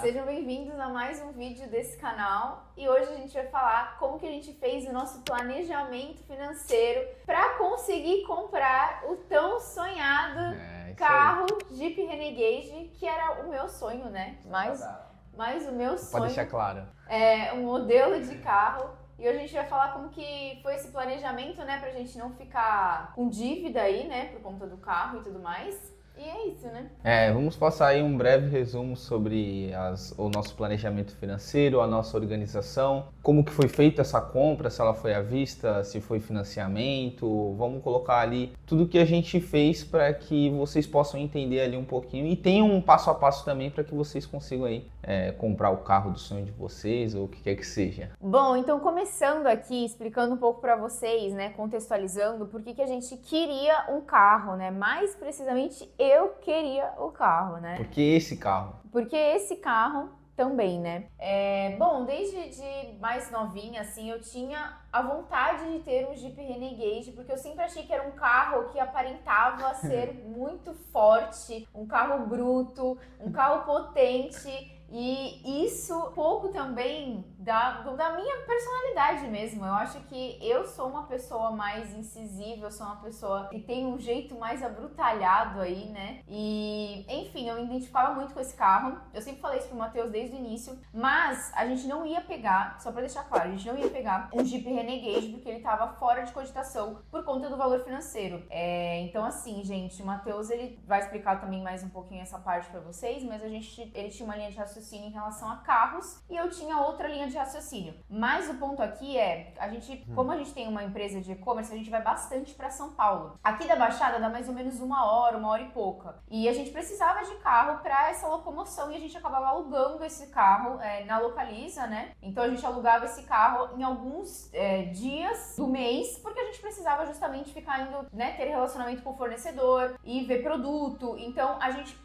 Sejam bem-vindos a mais um vídeo desse canal e hoje a gente vai falar como que a gente fez o nosso planejamento financeiro para conseguir comprar o tão sonhado carro Jeep Renegade, que era o meu sonho, né? Mas o meu sonho Pode deixar claro. é um modelo de carro. E hoje a gente vai falar como que foi esse planejamento, né? Pra gente não ficar com dívida aí, né? Por conta do carro e tudo mais. E é isso, né? Vamos passar aí um breve resumo sobre o nosso planejamento financeiro, a nossa organização, como que foi feita essa compra, se ela foi à vista, se foi financiamento. Vamos colocar ali tudo que a gente fez para que vocês possam entender ali um pouquinho e tenham um passo a passo também para que vocês consigam aí comprar o carro do sonho de vocês ou o que quer que seja. Bom, então começando aqui, explicando um pouco para vocês, né, contextualizando por que a gente queria um carro, né? Mais precisamente, eu queria o carro, né? Por que esse carro? Porque esse carro também, né? Bom, desde de mais novinha, assim, eu tinha a vontade de ter um Jeep Renegade, porque eu sempre achei que era um carro que aparentava ser muito forte, um carro bruto, um carro potente. E isso pouco também da minha personalidade mesmo. Eu acho que eu sou uma pessoa mais incisiva, eu sou uma pessoa que tem um jeito mais abrutalhado aí, né? E, enfim, eu me identificava muito com esse carro. Eu sempre falei isso pro Matheus desde o início, mas a gente não ia pegar, só pra deixar claro, a gente não ia pegar um Jeep Renegade porque ele tava fora de cogitação por conta do valor financeiro. Então, assim, gente, o Matheus, ele vai explicar também mais um pouquinho essa parte pra vocês, mas ele tinha uma linha de raciocínio em relação a carros e eu tinha outra linha de raciocínio. Mas o ponto aqui é, como a gente tem uma empresa de e-commerce, a gente vai bastante para São Paulo. Aqui da Baixada dá mais ou menos uma hora e pouca. E a gente precisava de carro para essa locomoção e a gente acabava alugando esse carro na Localiza, né? Então a gente alugava esse carro em alguns dias do mês, porque a gente precisava justamente ficar indo, né, ter relacionamento com o fornecedor e ver produto. Então a gente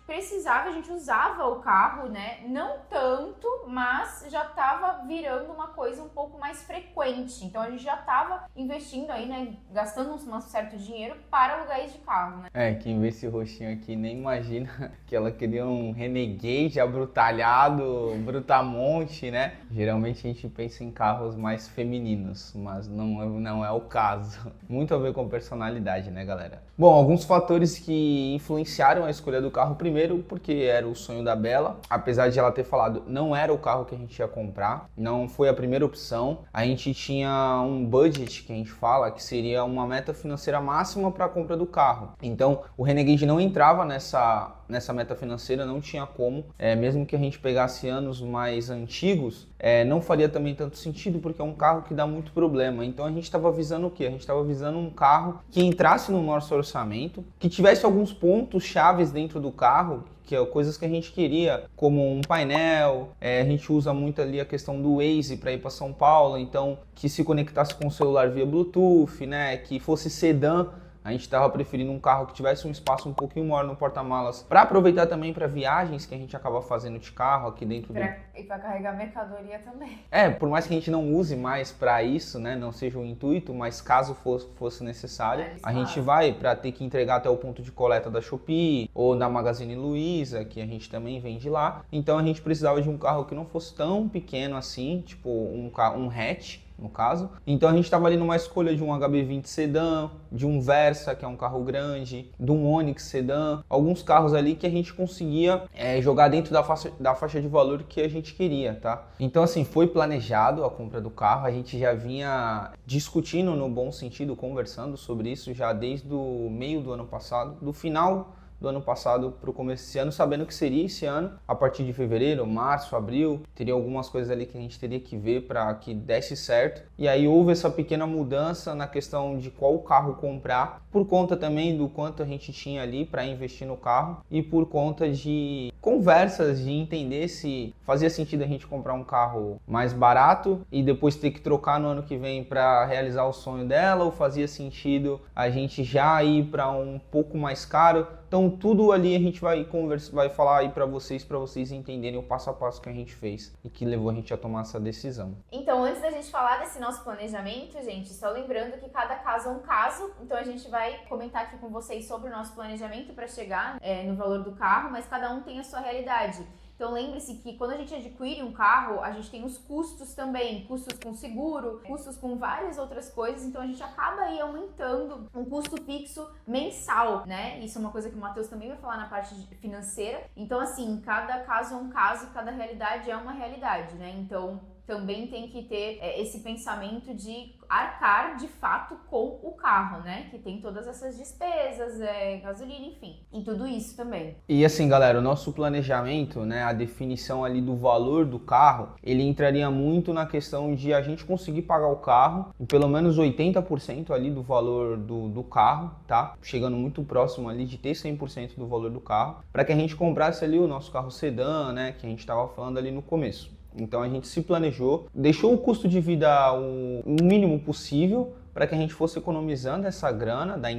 usava o carro, né? Não tanto, mas já estava virando uma coisa um pouco mais frequente. Então a gente já estava investindo aí, né, gastando um certo dinheiro para alugar esse carro, né? Quem vê esse rostinho aqui nem imagina que ela queria um Renegade abrutalhado, brutamonte, né? Geralmente a gente pensa em carros mais femininos, mas não é o caso. Muito a ver com personalidade, né, galera? Bom, alguns fatores que influenciaram a escolha do carro. Primeiro, porque era o sonho da Bela, apesar de ela ter falado, não era o carro que a gente ia comprar, não foi a primeira opção. A gente tinha um budget, que a gente fala, que seria uma meta financeira máxima para a compra do carro. Então, o Renegade não entrava nessa meta financeira, não tinha como. Mesmo que a gente pegasse anos mais antigos, não faria também tanto sentido, porque é um carro que dá muito problema. Então, a gente estava visando o quê? A gente estava visando um carro que entrasse no nosso orçamento, que tivesse alguns pontos chaves dentro do carro, que é coisas que a gente queria, como um painel, a gente usa muito ali a questão do Waze para ir para São Paulo, então que se conectasse com o celular via Bluetooth, né, que fosse sedã. A gente estava preferindo um carro que tivesse um espaço um pouquinho maior no porta-malas para aproveitar também para viagens que a gente acaba fazendo de carro aqui dentro E para carregar mercadoria também. Por mais que a gente não use mais para isso, né, não seja o intuito, mas caso fosse necessário, a gente vai para ter que entregar até o ponto de coleta da Shopee ou da Magazine Luiza, que a gente também vende lá. Então a gente precisava de um carro que não fosse tão pequeno assim, tipo um hatch, no caso. Então a gente estava ali numa escolha de um HB20 sedã, de um Versa, que é um carro grande, de um Onix sedã, alguns carros ali que a gente conseguia jogar dentro da faixa de valor que a gente queria, tá? Então assim, foi planejado a compra do carro, a gente já vinha discutindo no bom sentido, conversando sobre isso já desde o meio do ano passado, do final do ano passado para o começo desse ano, sabendo que seria esse ano, a partir de fevereiro, março, abril, teria algumas coisas ali que a gente teria que ver para que desse certo. E aí houve essa pequena mudança na questão de qual carro comprar, por conta também do quanto a gente tinha ali para investir no carro e por conta de conversas de entender se fazia sentido a gente comprar um carro mais barato e depois ter que trocar no ano que vem para realizar o sonho dela, ou fazia sentido a gente já ir para um pouco mais caro. Então tudo ali a gente vai falar aí para vocês entenderem o passo a passo que a gente fez e que levou a gente a tomar essa decisão. Então, antes da gente falar desse nosso planejamento, gente, só lembrando que cada caso é um caso, então a gente vai comentar aqui com vocês sobre o nosso planejamento para chegar no valor do carro, mas cada um tem a sua realidade. Então lembre-se que quando a gente adquire um carro, a gente tem os custos também, custos com seguro, custos com várias outras coisas, então a gente acaba aí aumentando um custo fixo mensal, né? Isso é uma coisa que o Matheus também vai falar na parte financeira. Então assim, cada caso é um caso, cada realidade é uma realidade, né? Então também tem que ter esse pensamento de arcar de fato com o carro, né? Que tem todas essas despesas, gasolina, enfim, e tudo isso também. E assim, galera, o nosso planejamento, né, a definição ali do valor do carro, ele entraria muito na questão de a gente conseguir pagar o carro em pelo menos 80% ali do valor do carro, tá? Chegando muito próximo ali de ter 100% do valor do carro, para que a gente comprasse ali o nosso carro sedã, né, que a gente estava falando ali no começo. Então a gente se planejou, deixou o custo de vida o mínimo possível para que a gente fosse economizando essa grana da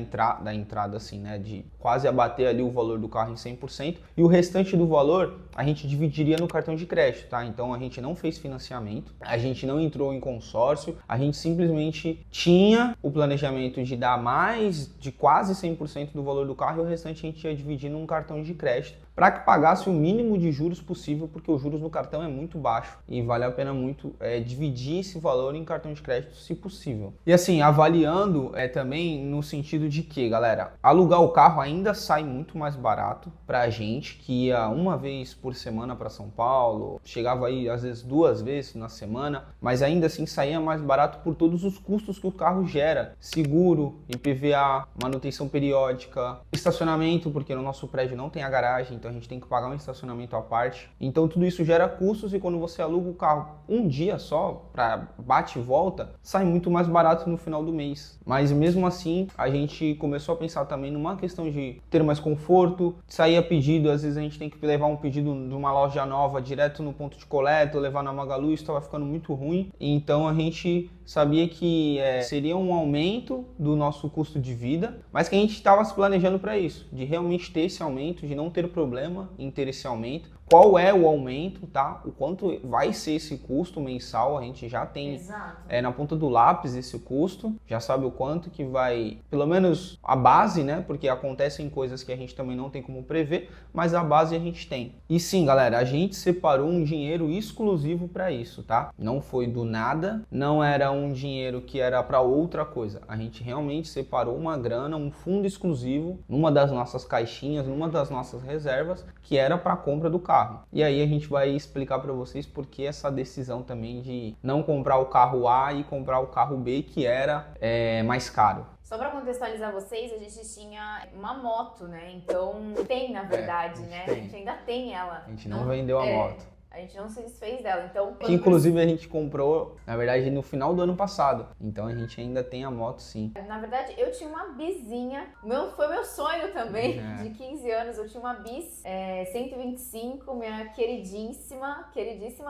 entrada assim, né, de quase abater ali o valor do carro em 100%, e o restante do valor a gente dividiria no cartão de crédito, tá? Então a gente não fez financiamento, a gente não entrou em consórcio, a gente simplesmente tinha o planejamento de dar mais de quase 100% do valor do carro e o restante a gente ia dividir num cartão de crédito para que pagasse o mínimo de juros possível, porque os juros no cartão é muito baixo e vale a pena muito dividir esse valor em cartão de crédito, se possível. E assim, avaliando também no sentido de que, galera, alugar o carro ainda sai muito mais barato pra gente, que ia uma vez por semana para São Paulo, chegava aí às vezes 2 vezes na semana, mas ainda assim saía mais barato por todos os custos que o carro gera, seguro, IPVA, manutenção periódica, estacionamento, porque no nosso prédio não tem a garagem, então a gente tem que pagar um estacionamento à parte. Então tudo isso gera custos e quando você aluga o carro um dia só, para bate e volta, sai muito mais barato no final do mês. Mas mesmo assim, a gente começou a pensar também numa questão de ter mais conforto, sair a pedido, às vezes a gente tem que levar um pedido de uma loja nova direto no ponto de coleta, levar na Magalu, isso estava ficando muito ruim. Então a gente sabia que seria um aumento do nosso custo de vida, mas que a gente estava se planejando para isso, de realmente ter esse aumento, de não ter problema em ter esse aumento. Qual é o aumento, tá? O quanto vai ser esse custo mensal, a gente já tem na ponta do lápis esse custo, já sabe o quanto que vai, pelo menos a base, né? Porque acontecem coisas que a gente também não tem como prever, mas a base a gente tem. E sim, galera, a gente separou um dinheiro exclusivo para isso, tá? Não foi do nada, não era um dinheiro que era para outra coisa. A gente realmente separou uma grana, um fundo exclusivo, numa das nossas caixinhas, numa das nossas reservas, que era para a compra do carro. E aí a gente vai explicar para vocês por que essa decisão também de não comprar o carro A e comprar o carro B, que era mais caro. Só para contextualizar vocês, a gente tinha uma moto, né? Então tem, na verdade, né? A gente ainda tem ela. A gente não vendeu a moto. A gente não se desfez dela, então... Que inclusive a gente comprou, na verdade, no final do ano passado. Então a gente ainda tem a moto, sim. Na verdade, eu tinha uma bizinha. Foi meu sonho também, de 15 anos. Eu tinha uma bis 125, minha queridíssima,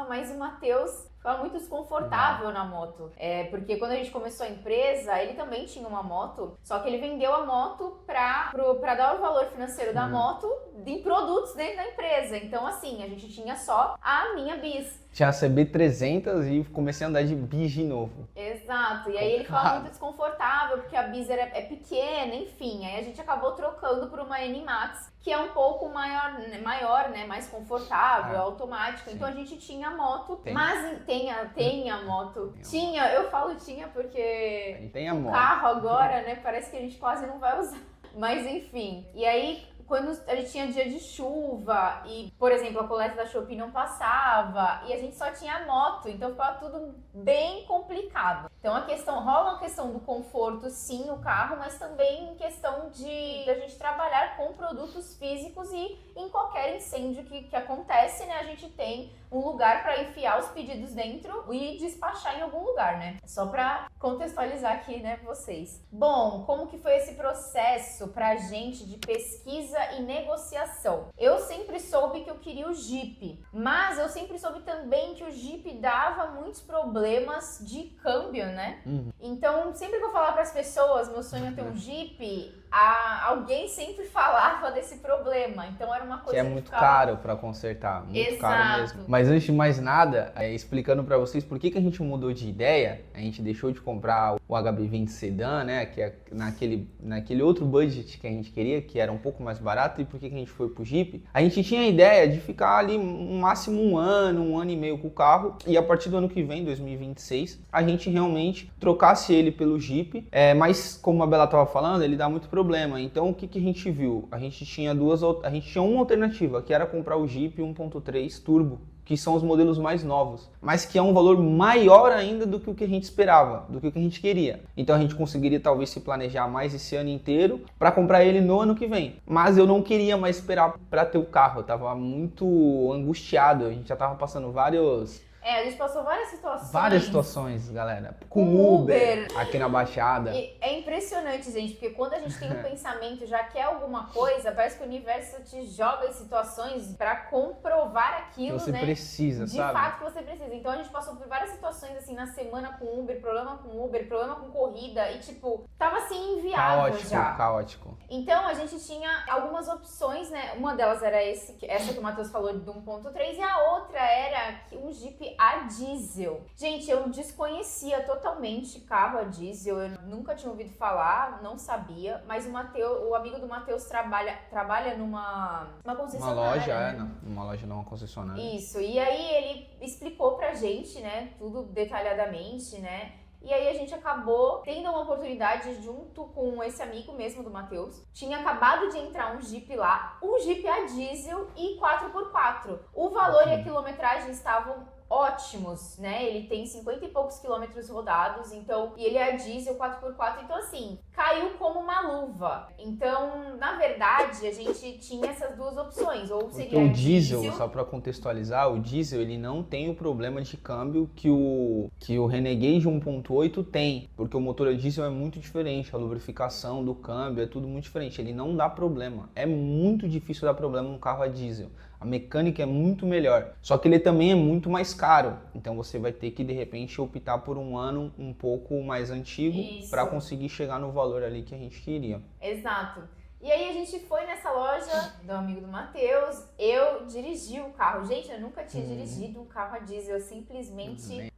mas o Matheus ficava muito desconfortável na moto. Porque quando a gente começou a empresa, ele também tinha uma moto, só que ele vendeu a moto pra dar o valor financeiro da moto em produtos dentro da empresa. Então, assim, a gente tinha só a minha bis. Tinha a CB300 e comecei a andar de bis de novo. Exato, e aí ele ficava muito desconfortável, porque a bis é pequena, enfim. Aí a gente acabou trocando por uma N-Max, que é um pouco maior, né, mais confortável, automática. Sim. Então a gente tinha a moto, mas tem a moto. Eu falo tinha porque tem a moto. Carro agora, né, parece que a gente quase não vai usar. Mas enfim, e aí... Quando a gente tinha dia de chuva e, por exemplo, a coleta da Shopee não passava e a gente só tinha a moto, então ficava tudo bem complicado. Então rola uma questão do conforto, sim, no carro, mas também em questão de a gente trabalhar com produtos físicos e em qualquer incêndio que acontece, né, a gente tem um lugar para enfiar os pedidos dentro e despachar em algum lugar, né? Só para contextualizar aqui, né, vocês. Bom, como que foi esse processo pra gente de pesquisa e negociação? Eu sempre soube que eu queria o Jeep, mas eu sempre soube também que o Jeep dava muitos problemas de câmbio, né? Então, sempre que eu falava para as pessoas, meu sonho é ter um Jeep, alguém sempre falava desse problema, então era uma coisa que é muito caro para consertar, muito caro mesmo. Mas antes de mais nada, explicando para vocês por que a gente mudou de ideia, a gente deixou de comprar o HB20 Sedan, né, que é naquele outro budget que a gente queria, que era um pouco mais barato, e por que a gente foi pro Jeep. A gente tinha a ideia de ficar ali no máximo um ano e meio com o carro, e a partir do ano que vem, 2026, a gente realmente trocasse ele pelo Jeep, mas como a Bela estava falando, ele dá muito problema. Então o que a gente viu? A gente tinha uma alternativa, que era comprar o Jeep 1.3 Turbo, que são os modelos mais novos, mas que é um valor maior ainda do que o que a gente esperava, do que o que a gente queria. Então a gente conseguiria talvez se planejar mais esse ano inteiro para comprar ele no ano que vem. Mas eu não queria mais esperar para ter o carro, eu tava muito angustiado, a gente já tava passando a gente passou várias situações. Várias situações, galera. Com Uber aqui na Baixada. E é impressionante, gente, porque quando a gente tem um pensamento, já quer alguma coisa, parece que o universo te joga em situações pra comprovar aquilo, que você né? precisa, sabe? De fato que você precisa. Então a gente passou por várias situações, assim, na semana com Uber, problema com corrida, e tipo, tava assim, inviável Caótico. Então a gente tinha algumas opções, né? Uma delas era essa que o Matheus falou do 1.3, e a outra era um Jeep a diesel. Gente, eu desconhecia totalmente carro a diesel, eu nunca tinha ouvido falar, não sabia, mas o amigo do Matheus trabalha numa concessionária. Uma loja, né? Uma loja não, uma concessionária. Isso, e aí ele explicou pra gente, né, tudo detalhadamente, né? E aí a gente acabou tendo uma oportunidade junto com esse amigo mesmo do Matheus. Tinha acabado de entrar um Jeep lá, um Jeep a diesel e 4x4. O valor e a quilometragem estavam ótimos, né? Ele tem 50 e poucos quilômetros rodados, então, e ele é a diesel 4x4, então assim, caiu como uma luva. Então, na verdade, a gente tinha essas duas opções, ou seria porque o diesel, só para contextualizar, o diesel ele não tem o problema de câmbio que o Renegade 1.8 tem, porque o motor a diesel é muito diferente, a lubrificação do câmbio é tudo muito diferente, ele não dá problema, é muito difícil dar problema no carro a diesel. A mecânica é muito melhor, só que ele também é muito mais caro. Então você vai ter que, de repente, optar por um ano um pouco mais antigo para conseguir chegar no valor ali que a gente queria. Exato. E aí a gente foi nessa loja do amigo do Matheus, eu dirigi o carro. Gente, eu nunca tinha dirigido um carro a diesel, simplesmente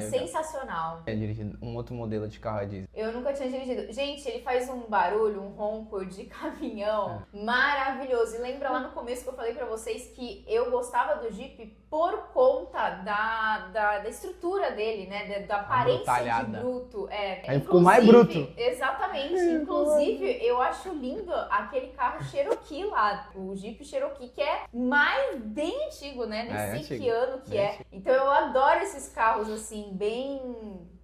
sensacional. Eu dirigi um outro modelo de carro a diesel. Eu nunca tinha dirigido. Gente, ele faz um barulho, um ronco de caminhão maravilhoso. E lembra lá no começo que eu falei pra vocês que eu gostava do Jeep por conta da estrutura dele, né? Da aparência de bruto. Aí ficou mais bruto. Exatamente. Inclusive, eu acho lindo aquele carro Cherokee lá, o Jeep Cherokee, que é bem antigo, né? Nem sei que ano que é. Então eu adoro esses carros assim,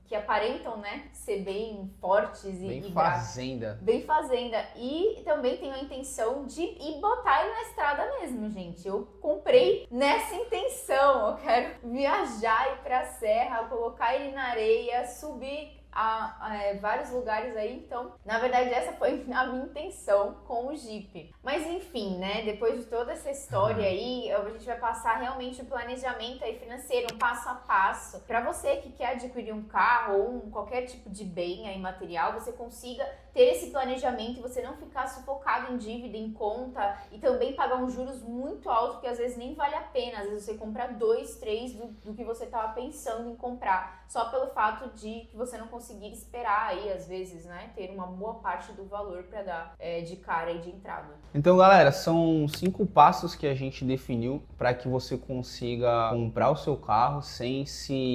que aparentam, né, ser bem fortes e bem fazenda. Bem fazenda. E também tenho a intenção de ir botar ele na estrada mesmo, gente. Eu comprei nessa intenção. Eu quero viajar, ir pra serra, colocar ele na areia, subir vários lugares aí, então, na verdade, essa foi a minha intenção com o Jeep. Mas enfim, né, depois de toda essa história aí, a gente vai passar realmente o planejamento aí financeiro, um passo a passo, para você que quer adquirir um carro ou qualquer tipo de bem aí material, você consiga ter esse planejamento e você não ficar sufocado em dívida, em conta, e também pagar uns juros muito altos, que às vezes nem vale a pena, às vezes você compra 2, 3 do que você estava pensando em comprar, só pelo fato de que você não conseguir esperar aí, às vezes, né, ter uma boa parte do valor para dar de cara e de entrada. Então, galera, são 5 passos que a gente definiu para que você consiga comprar o seu carro sem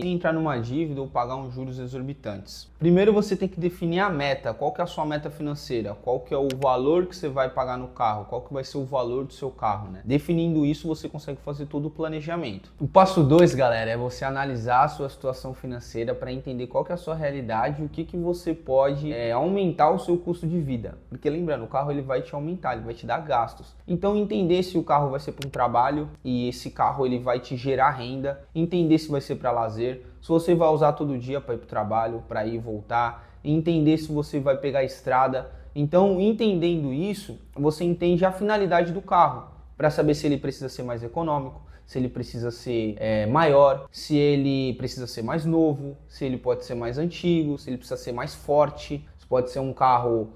entrar numa dívida ou pagar uns juros exorbitantes. Primeiro, você tem que definir a meta. Qual que é a sua meta financeira? Qual que é o valor que você vai pagar no carro? Qual que vai ser o valor do seu carro, né? Definindo isso, você consegue fazer todo o planejamento. O passo 2, galera, é você analisar a sua situação financeira para entender qual que é a sua realidade e o que você pode aumentar o seu custo de vida. Porque lembrando, o carro ele vai te aumentar, ele vai te dar gastos. Então entender se o carro vai ser para um trabalho e esse carro ele vai te gerar renda, entender se vai ser para lazer, se você vai usar todo dia para ir para o trabalho, para ir e voltar, entender se você vai pegar a estrada. Então, entendendo isso, você entende a finalidade do carro, para saber se ele precisa ser mais econômico, se ele precisa ser maior, se ele precisa ser mais novo, se ele pode ser mais antigo, se ele precisa ser mais forte, se pode ser um carro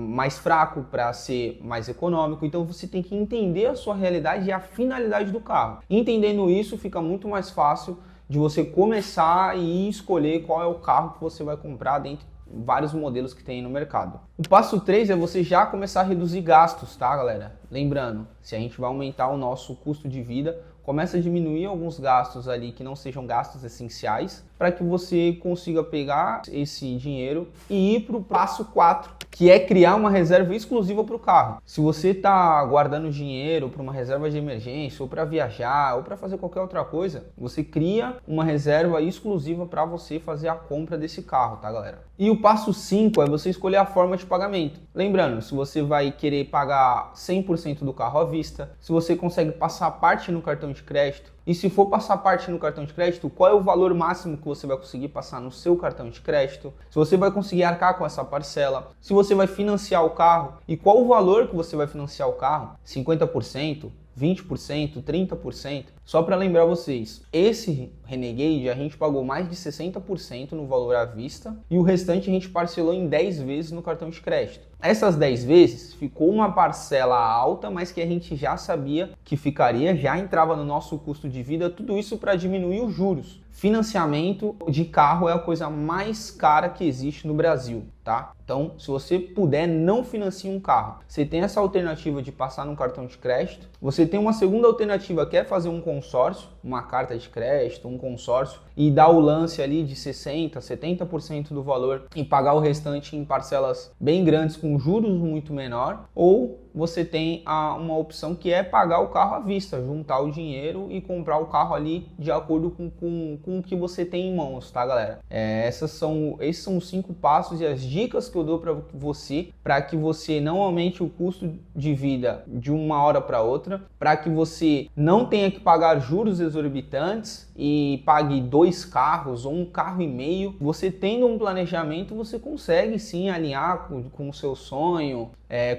mais fraco, para ser mais econômico. Então você tem que entender a sua realidade e a finalidade do carro. Entendendo isso, fica muito mais fácil de você começar e escolher qual é o carro que você vai comprar dentre vários modelos que tem no mercado. O passo 3 é você já começar a reduzir gastos, tá, galera? Lembrando, se a gente vai aumentar o nosso custo de vida, começa a diminuir alguns gastos ali que não sejam gastos essenciais, para que você consiga pegar esse dinheiro e ir para o passo 4, que é criar uma reserva exclusiva para o carro. Se você está guardando dinheiro para uma reserva de emergência, ou para viajar, ou para fazer qualquer outra coisa, você cria uma reserva exclusiva para você fazer a compra desse carro, tá, galera? E o passo 5 é você escolher a forma de pagamento. Lembrando, se você vai querer pagar 100% do carro à vista, se você consegue passar parte no cartão de crédito, e se for passar parte no cartão de crédito, qual é o valor máximo que você vai conseguir passar no seu cartão de crédito? Se você vai conseguir arcar com essa parcela? Se você vai financiar o carro? E qual o valor que você vai financiar o carro? 50%? 20%, 30%. Só para lembrar vocês, esse Renegade a gente pagou mais de 60% no valor à vista e o restante a gente parcelou em 10 vezes no cartão de crédito. Essas 10 vezes ficou uma parcela alta, mas que a gente já sabia que ficaria, já entrava no nosso custo de vida, tudo isso para diminuir os juros. Financiamento de carro é a coisa mais cara que existe no Brasil, tá? Então, se você puder, não financie um carro. Você tem essa alternativa de passar no cartão de crédito. Você tem uma segunda alternativa, que é fazer um consórcio, uma carta de crédito, um consórcio, e dar o lance ali de 60%, 70% do valor e pagar o restante em parcelas bem grandes com juros muito menor. Ou você tem uma opção que é pagar o carro à vista, juntar o dinheiro e comprar o carro ali de acordo com o que você tem em mãos, tá, galera? Esses são os 5 passos e as dicas que eu dou para que você não aumente o custo de vida de uma hora para outra, para que você não tenha que pagar juros exorbitantes e pague 2 carros ou 1,5 carro. Você tendo um planejamento, você consegue sim alinhar com o seu sonho,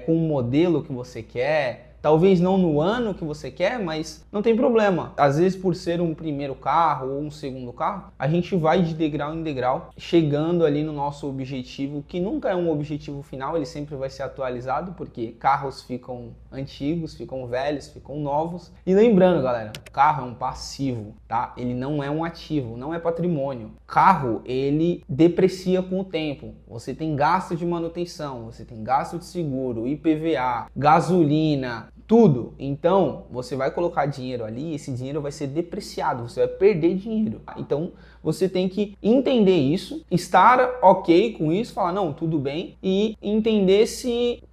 com o modelo que você quer. Talvez não no ano que você quer, mas não tem problema. Às vezes, por ser um primeiro carro ou um segundo carro, a gente vai de degrau em degrau, chegando ali no nosso objetivo, que nunca é um objetivo final, ele sempre vai ser atualizado, porque carros ficam antigos, ficam velhos, ficam novos. E lembrando, galera, carro é um passivo, tá? Ele não é um ativo, não é patrimônio. Carro, ele deprecia com o tempo. Você tem gasto de manutenção, você tem gasto de seguro, IPVA, gasolina, tudo. Então, você vai colocar dinheiro ali e esse dinheiro vai ser depreciado, você vai perder dinheiro. Então, você tem que entender isso, estar ok com isso, falar, não, tudo bem, e entender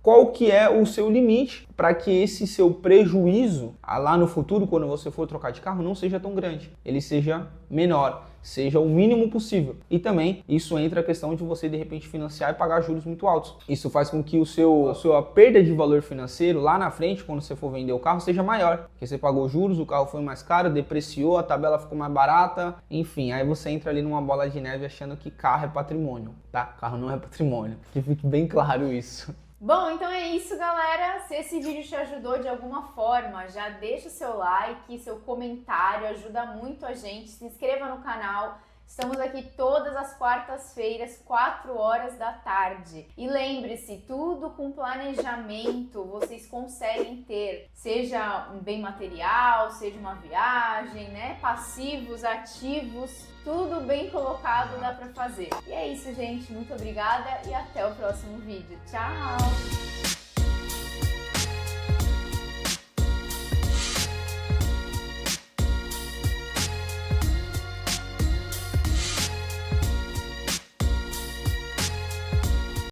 qual que é o seu limite para que esse seu prejuízo lá no futuro, quando você for trocar de carro, não seja tão grande, ele seja menor, seja o mínimo possível. E também isso entra a questão de você de repente financiar e pagar juros muito altos. Isso faz com que a sua perda de valor financeiro lá na frente, quando você for vender o carro, seja maior, porque você pagou juros, o carro foi mais caro, depreciou, a tabela ficou mais barata, enfim, aí você entra ali numa bola de neve achando que carro é patrimônio, tá? Carro não é patrimônio, que fique bem claro isso. Bom, então é isso, galera. Se esse vídeo te ajudou de alguma forma, já deixa o seu like, seu comentário, ajuda muito a gente. Se inscreva no canal. Estamos aqui todas as quartas-feiras, 4 horas da tarde. E lembre-se, tudo com planejamento vocês conseguem ter. Seja um bem material, seja uma viagem, né? Passivos, ativos, tudo bem colocado dá pra fazer. E é isso, gente. Muito obrigada e até o próximo vídeo. Tchau!